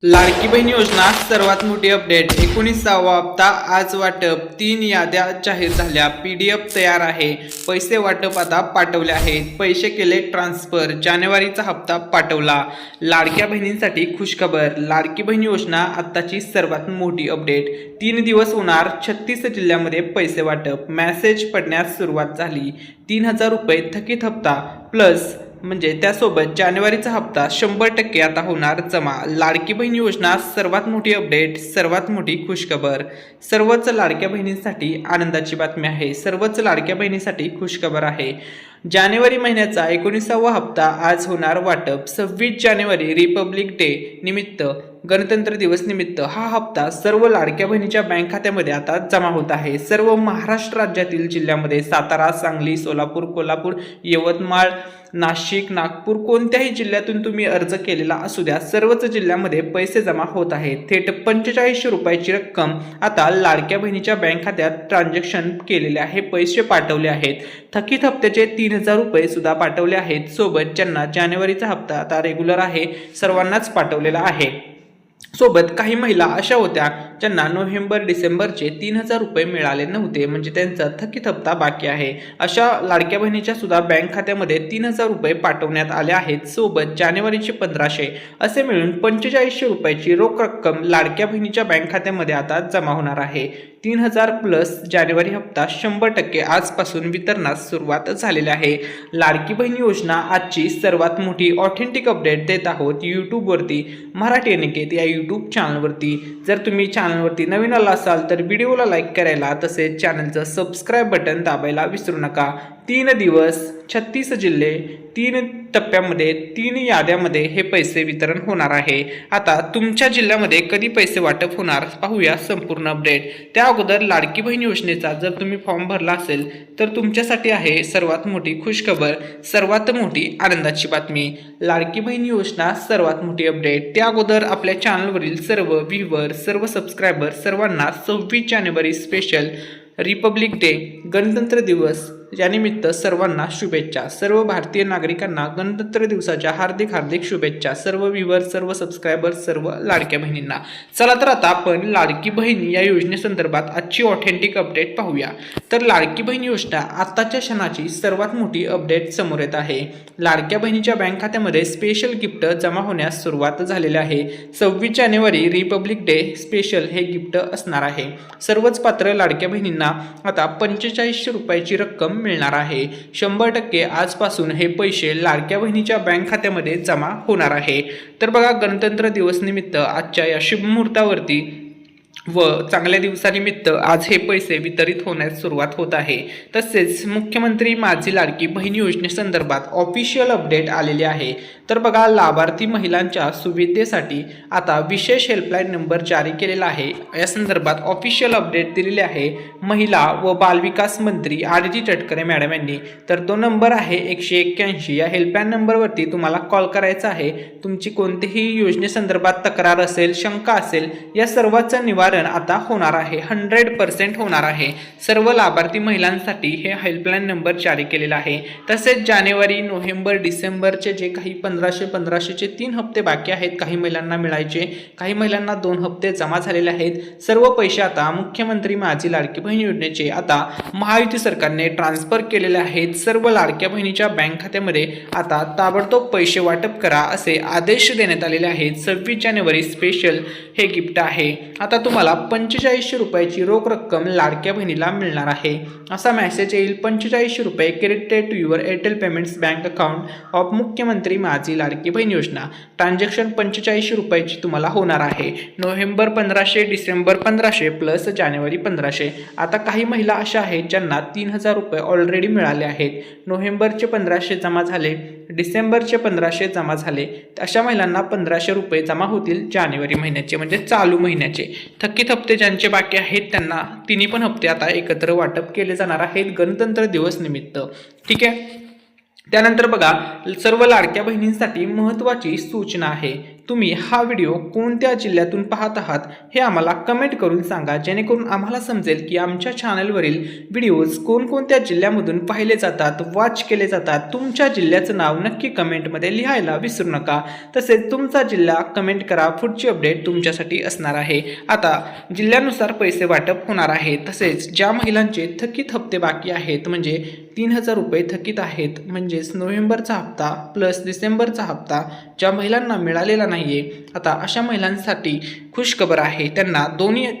लाडकी बहीण योजना सर्वात मोठी अपडेट 19वा हप्ता आज वाटप 3 याद्या जाहीर झाल्या PDF तयार आहे पैसे वाटप आता पाठवले आहेत पैसे केले ट्रान्सफर जानेवारीचा हप्ता पाठवला लाडक्या बहिणींसाठी खुशखबर लाडकी बहीण योजना आत्ताची सर्वात मोठी अपडेट 3 दिवस होणार 36 जिल्ह्यामध्ये पैसे वाटप मेसेज पडण्यास सुरुवात झाली 3000 रुपये थकीत हप्ता प्लस म्हणजे त्यासोबत जानेवारीचा हप्ता 100% आता होणार जमा लाडकी बहीण योजना सर्वात मोठी अपडेट सर्वात मोठी खुशखबर सर्वच लाडक्या बहिणींसाठी आनंदाची बातमी आहे सर्वच लाडक्या बहिणींसाठी खुशखबर आहे जानेवारी महिन्याचा 19वा हप्ता आज होणार वाटप 26 जानेवारी रिपब्लिक डे निमित्त गणतंत्र दिवस निमित्त हा हप्ता सर्व लाडक्या बहिणीच्या बँक खात्यामध्ये आता जमा होत आहे सर्व महाराष्ट्र राज्यातील जिल्ह्यामध्ये सातारा सांगली सोलापूर कोल्हापूर यवतमाळ नाशिक नागपूर कोणत्याही जिल्ह्यातून तुम्ही अर्ज केलेला असू द्या सर्वच जिल्ह्यामध्ये पैसे जमा होत आहेत थेट 4500 रुपयाची रक्कम आता लाडक्या बहिणीच्या बँक खात्यात ट्रान्झॅक्शन केलेले आहे पैसे पाठवले आहेत थकीत हप्त्याचे 3000 रुपये सुद्धा पाठवले आहेत सोबत ज्यांना जानेवारीचा हप्ता आता रेग्युलर आहे सर्वांनाच पाठवलेला आहे सोबत काही महिला अशा होत्या ज्यांना नोव्हेंबर डिसेंबरचे 3000 रुपये मिळाले नव्हते म्हणजे त्यांचा थकीत हप्ता बाकी आहे अशा लाडक्या बहिणीच्या सुद्धा बँक खात्यामध्ये 3000 रुपये पाठवण्यात आले आहेत सोबत जानेवारीचे 1500 असे मिळून 4500 रुपयाची रोख रक्कम लाडक्या बहिणीच्या बँक खात्यामध्ये आता जमा होणार आहे 3000 प्लस जानेवारी हप्ता 100% आजपासून वितरणास सुरुवात झालेली आहे लाडकी बहीण योजना आजची सर्वात मोठी ऑथेंटिक अपडेट देत आहोत यूट्यूबवरती मराठी अनिकेत या यूट्यूब चॅनलवरती जर तुम्ही चॅनलवरती नवीन आला असाल तर व्हिडिओला लाईक करायला तसेच चॅनलचं सबस्क्राईब बटन दाबायला विसरू नका 3 दिवस 36 जिल्हे 3 टप्प्यामध्ये 3 याद्यामध्ये हे पैसे वितरण होणार आहे आता तुमच्या जिल्ह्यामध्ये कधी पैसे वाटप होणार पाहूया संपूर्ण अपडेट त्या अगोदर लाडकी बहीण योजनेचा जर तुम्ही फॉर्म भरला असेल तर तुमच्यासाठी आहे सर्वात मोठी खुशखबर सर्वात मोठी आनंदाची बातमी लाडकी बहीण योजना सर्वात मोठी अपडेट त्या अगोदर आपल्या चॅनलवरील सर्व व्ह्यूवर सर्व सबस्क्रायबर सर्वांना 26 जानेवारी स्पेशल रिपब्लिक डे गणतंत्र दिवस यानिमित्त सर्वांना शुभेच्छा सर्व भारतीय नागरिकांना गणतंत्र दिवसाच्या हार्दिक हार्दिक शुभेच्छा सर्व व्ह्यूवर सर्व सबस्क्रायबर सर्व लाडक्या बहिणींना चला तर आता आपण लाडकी बहीण या योजनेसंदर्भात आजची ऑथेंटिक अपडेट पाहूया तर लाडकी बहीण योजना आत्ताच्या क्षणाची सर्वात मोठी अपडेट समोर येत आहे लाडक्या बहिणीच्या बँक खात्यामध्ये स्पेशल गिफ्ट जमा होण्यास सुरुवात झालेली आहे 26 जानेवारी रिपब्लिक डे स्पेशल हे गिफ्ट असणार आहे सर्वच पात्र लाडक्या बहिणींना आता 4500 रुपयाची रक्कम मिळणार आहे 100% आजपासून हे पैसे लाडक्या बहिणीच्या बँक खात्यामध्ये जमा होणार आहे तर बघा गणतंत्र दिवस निमित्त आजच्या या शुभ मुहूर्तावरती व चांगल्या दिवसानिमित्त आज हे पैसे वितरित होण्यास सुरुवात होत आहे तसेच मुख्यमंत्री माझी लाडकी बहीण योजनेसंदर्भात ऑफिशियल अपडेट आलेले आहे तर बघा लाभार्थी महिलांच्या सुविधेसाठी आता विशेष हेल्पलाईन नंबर जारी केलेला आहे या संदर्भात ऑफिशियल अपडेट दिलेले आहे महिला व बालविकास मंत्री आरजी तटकरे मॅडम यांनी तर तो नंबर आहे 181 या हेल्पलाईन नंबरवरती तुम्हाला कॉल करायचा आहे तुमची कोणतीही योजनेसंदर्भात तक्रार असेल शंका असेल या सर्वांचं निवारण आता होणार आहे 100% होणार आहे सर्व लाभार्थी महिलांसाठी हे हेल्पलाईन नंबर जारी केलेला आहे तसेच जानेवारी नोव्हेंबर डिसेंबरचे जे काही 1500चे 3 हप्ते बाकी आहेत काही महिलांना मिळायचे काही महिलांना 2 हप्ते जमा झालेले आहेत सर्व पैसे आता मुख्यमंत्री माझी लाडकी बहीण योजनेचे आता महायुती सरकारने ट्रान्सफर केलेले आहेत सर्व लाडक्या बहिणीच्या बँक खात्यामध्ये आता ताबडतोब पैसे वाटप करा असे आदेश देण्यात आलेले आहेत 26 जानेवारी स्पेशल हे गिफ्ट आहे आता तुम्हाला 4500 रुपयाची रोख रक्कम लाडक्या बहिणीला मिळणार आहे असा मेसेज येईल 4500 रुपये credited to your Airtel payments bank account of Mukhyamantri Majhi Ladki Bahin योजना ट्रान्झॅक्शन 4500 रुपयाची तुम्हाला होणार आहे नोव्हेंबर 1500 डिसेंबर 1500 प्लस जानेवारी 1500 आता काही महिला अशा आहेत ज्यांना 3000 रुपये ऑलरेडी मिळाले आहेत नोव्हेंबरचे 1500 जमा झाले डिसेंबरचे 1500 जमा झाले अशा महिलांना 1500 रुपये जमा होतील जानेवारी महिन्याचे म्हणजे चालू महिन्याचे थकीत हप्ते ज्यांचे बाकी आहेत त्यांना तिन्ही पण हप्ते आता एकत्र वाटप केले जाणार आहेत गणतंत्र दिवस निमित्त ठीक आहे त्यानंतर बघा सर्व लाडक्या बहिणींसाठी महत्त्वाची सूचना आहे तुम्ही हा व्हिडिओ कोणत्या जिल्ह्यातून पाहत आहात हे आम्हाला कमेंट करून सांगा, जेणेकरून आम्हाला समजेल की आमच्या चॅनलवरील व्हिडिओज कोणकोणत्या जिल्ह्यामधून पाहिले जातात, वॉच केले जातात. तुमच्या जिल्ह्याचं नाव नक्की कमेंटमध्ये लिहायला विसरू नका. तसेच तुमचा जिल्हा कमेंट करा. पुढची अपडेट तुमच्यासाठी असणार आहे. आता जिल्ह्यानुसार पैसे वाटप होणार आहे. तसेच ज्या महिलांचे थकीत हप्ते बाकी आहेत, म्हणजे 3000 रुपये थकीत आहेत, म्हणजेच नोव्हेंबरचा हप्ता प्लस डिसेंबरचा हप्ता ज्या महिलांना मिळालेला नाहीये, आता अशा महिलांसाठी खुशखबर आहे. त्यांना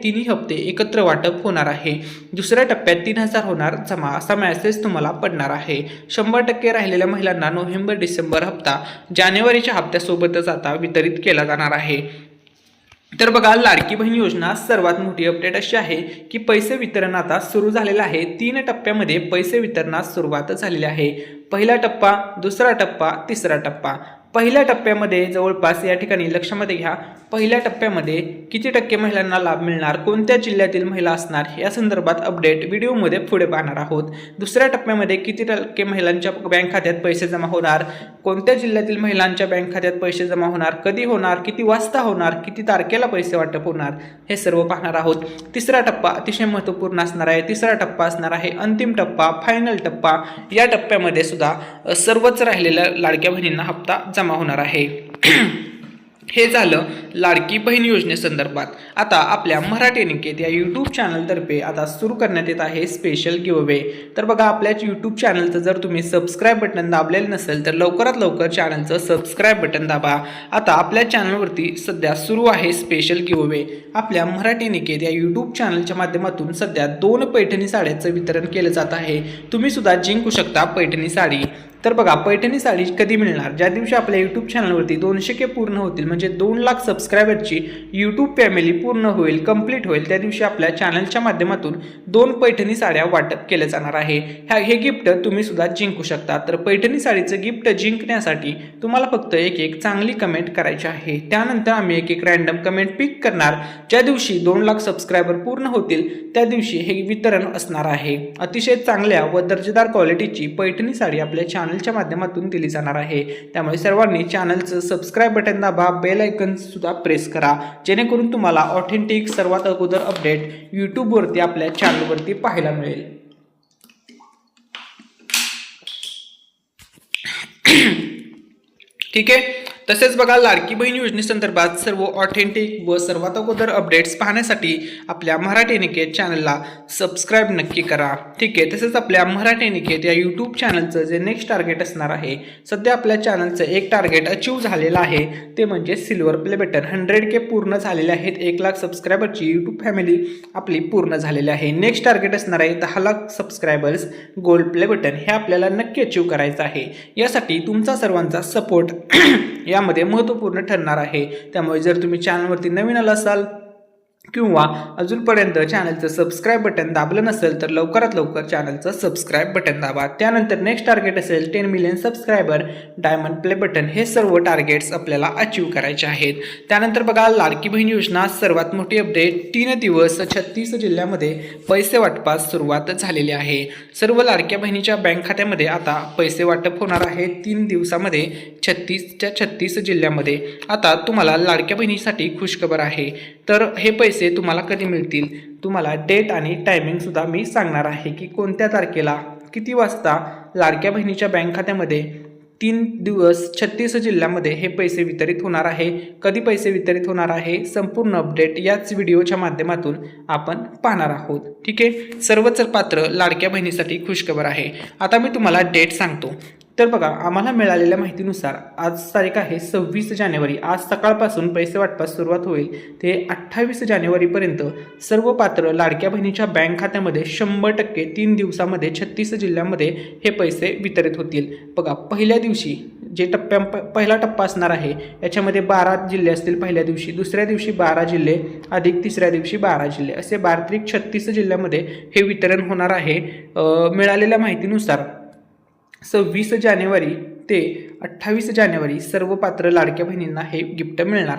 तिन्ही हप्ते एकत्र वाटप होणार आहे. दुसऱ्या टप्प्यात 3000 होणार जमा, असा मेसेज तुम्हाला पडणार आहे. 100% राहिलेल्या महिलांना नोव्हेंबर डिसेंबर हप्ता जानेवारीच्या हप्त्यासोबतच आता वितरित केला जाणार आहे. तर बघा, लाडकी बहीण योजना सर्वात मोठी अपडेट अशी आहे की पैसे वितरण आता सुरू झालेलं आहे. 3 टप्प्यामध्ये पैसे वितरणास सुरुवात झालेली आहे. पहिला टप्पा, दुसरा टप्पा, तिसरा टप्पा. पहिल्या टप्प्यामध्ये जवळपास या ठिकाणी लक्षामध्ये घ्या, पहिल्या टप्प्यामध्ये किती टक्के महिलांना लाभ मिळणार, कोणत्या जिल्ह्यातील महिला असणार या संदर्भात अपडेट व्हिडिओमध्ये पुढे पाहणार आहोत. दुसऱ्या टप्प्यामध्ये किती टक्के महिलांच्या बँक खात्यात पैसे जमा होणार, कोणत्या जिल्ह्यातील महिलांच्या बँक खात्यात पैसे जमा होणार, कधी होणार, किती वाजता होणार, किती तारखेला पैसे वाटप होणार, हे सर्व पाहणार आहोत. तिसरा टप्पा अतिशय महत्त्वपूर्ण असणार आहे. तिसरा टप्पा असणार आहे अंतिम टप्पा, फायनल टप्पा. या टप्प्यामध्ये सुद्धा सर्वच राहिलेल्या लाडक्या बहिणींना हप्ता जमा होणार आहे. हे झालं लाडकी बहीण योजनेसंदर्भात. आता आपल्या मराठी निकेत या यूट्यूब चॅनलतर्फे आता सुरू करण्यात येत आहे स्पेशल गिव्हअवे. तर बघा, आपल्या यूट्यूब चॅनलचं जर तुम्ही सबस्क्राईब बटन दाबलेलं नसेल तर लवकरात लवकर चॅनलचं सबस्क्राईब बटन दाबा. आता आपल्या चॅनलवरती सध्या सुरू आहे स्पेशल गिव्हअवे. आपल्या मराठी निकेत या यूट्यूब चॅनलच्या माध्यमातून सध्या 2 पैठणी साड्यांचं वितरण केलं जात आहे. तुम्ही सुद्धा जिंकू शकता पैठणी साडी. तर बघा, पैठणी साडी कधी मिळणार, ज्या दिवशी आपल्या यूट्यूब चॅनलवरती 200K पूर्ण होतील, म्हणजे 2 लाख सबस्क्रायबरची यूट्यूब फॅमिली पूर्ण होईल, कंप्लीट होईल, त्या दिवशी आपल्या चॅनलच्या माध्यमातून 2 पैठणी साड्या वाटप केले जाणार आहे. हे गिफ्ट तुम्ही सुद्धा जिंकू शकता. तर पैठणी साडीचं गिफ्ट जिंकण्यासाठी तुम्हाला फक्त एक चांगली कमेंट करायची आहे. त्यानंतर आम्ही एक रॅन्डम कमेंट पिक करणार. ज्या दिवशी 2 लाख सबस्क्रायबर पूर्ण होतील त्या दिवशी हे वितरण असणार आहे. अतिशय चांगल्या व दर्जेदार क्वालिटीची पैठणी साडी आपल्या चॅनलच्या माध्यमातून दिली जाणार आहे. त्यामुळे सर्वांनी चॅनलचं सबस्क्राईब बटन दाबा, बेल आयकन सुद्धा प्रेस करा, जेणेकरून तुम्हाला ऑथेंटिक सर्वात अगोदर अपडेट यूट्यूबवरती आपल्या चॅनलवरती पाहायला मिळेल. ठीक आहे. तसेच बघा, लाडकी बहीण योजनेसंदर्भात सर्व ऑथेंटिक व सर्वात अगोदर अपडेट्स पाहण्यासाठी आपल्या मराठी निकेत चॅनलला सबस्क्राईब नक्की करा. ठीक आहे. तसेच आपल्या मराठी निकेत या यूट्यूब चॅनलचं जे नेक्स्ट टार्गेट असणार आहे, सध्या आपल्या चॅनलचं एक टार्गेट अचीव झालेलं आहे, ते म्हणजे सिल्वर प्ले बटन. 100K पूर्ण झालेले आहेत. 1 लाख सबस्क्रायबरची यूट्यूब फॅमिली आपली पूर्ण झालेली आहे. नेक्स्ट टार्गेट असणार आहे 10 lakh subscribers, gold play button. हे आपल्याला नक्की अचीव करायचं आहे. यासाठी तुमचा सर्वांचा सपोर्ट यामध्ये महत्त्वपूर्ण ठरणार आहे. त्यामुळे जर तुम्ही चॅनलवरती नवीन आला असाल किंवा अजूनपर्यंत चॅनलचं सबस्क्राईब बटन दाबलं नसेल तर लवकरात लवकर चॅनलचं सबस्क्राईब बटन दाबा. त्यानंतर नेक्स्ट टार्गेट असेल 10 million subscriber, diamond play button. हे सर्व टार्गेट्स आपल्याला अचीव करायचे आहेत. त्यानंतर बघा, लाडकी बहीण योजना सर्वात मोठी अपडेट. 3 दिवस 36 जिल्ह्यामध्ये पैसे वाटपास सुरुवात झालेली आहे. सर्व लाडक्या बहिणीच्या बँक खात्यामध्ये आता पैसे वाटप होणार आहे 3 दिवसामध्ये 36 जिल्ह्यामध्ये. आता तुम्हाला लाडक्या बहिणीसाठी खुशखबर आहे. तर हे पैसे तुम्हाला कधी मिळतील, तुम्हाला डेट आणि टायमिंग सुद्धा मी सांगणार आहे की कोणत्या तारखेला किती वाजता लाडक्या बहिणीच्या बँक खात्यामध्ये 3 दिवस 36 जिल्ह्यामध्ये हे पैसे वितरित होणार आहे. कधी पैसे वितरित होणार आहे, संपूर्ण अपडेट याच व्हिडिओच्या माध्यमातून आपण पाहणार आहोत. ठीक आहे. सर्वच पात्र लाडक्या बहिणीसाठी खुशखबर आहे. आता मी तुम्हाला डेट सांगतो. तर बघा, आम्हाला मिळालेल्या माहितीनुसार आज तारीख आहे 26 जानेवारी. आज सकाळपासून पैसे वाटपास सुरुवात होईल ते 28 जानेवारीपर्यंत सर्व पात्र लाडक्या बहिणीच्या बँक खात्यामध्ये 100% 3 दिवसामध्ये 36 जिल्ह्यामध्ये हे पैसे वितरित होतील. बघा, पहिल्या दिवशी जे पहिला टप्पा असणार आहे याच्यामध्ये 12 जिल्हे असतील पहिल्या दिवशी, दुसऱ्या दिवशी 12 जिल्हे अधिक तिसऱ्या दिवशी 12 जिल्हे, असे 36 जिल्ह्यामध्ये हे वितरण होणार आहे. मिळालेल्या माहितीनुसार 26 जानेवारी ते 28 जानेवारी सर्व पात्र लाडक्या बहिणींना हे गिफ्ट मिळणार आहे.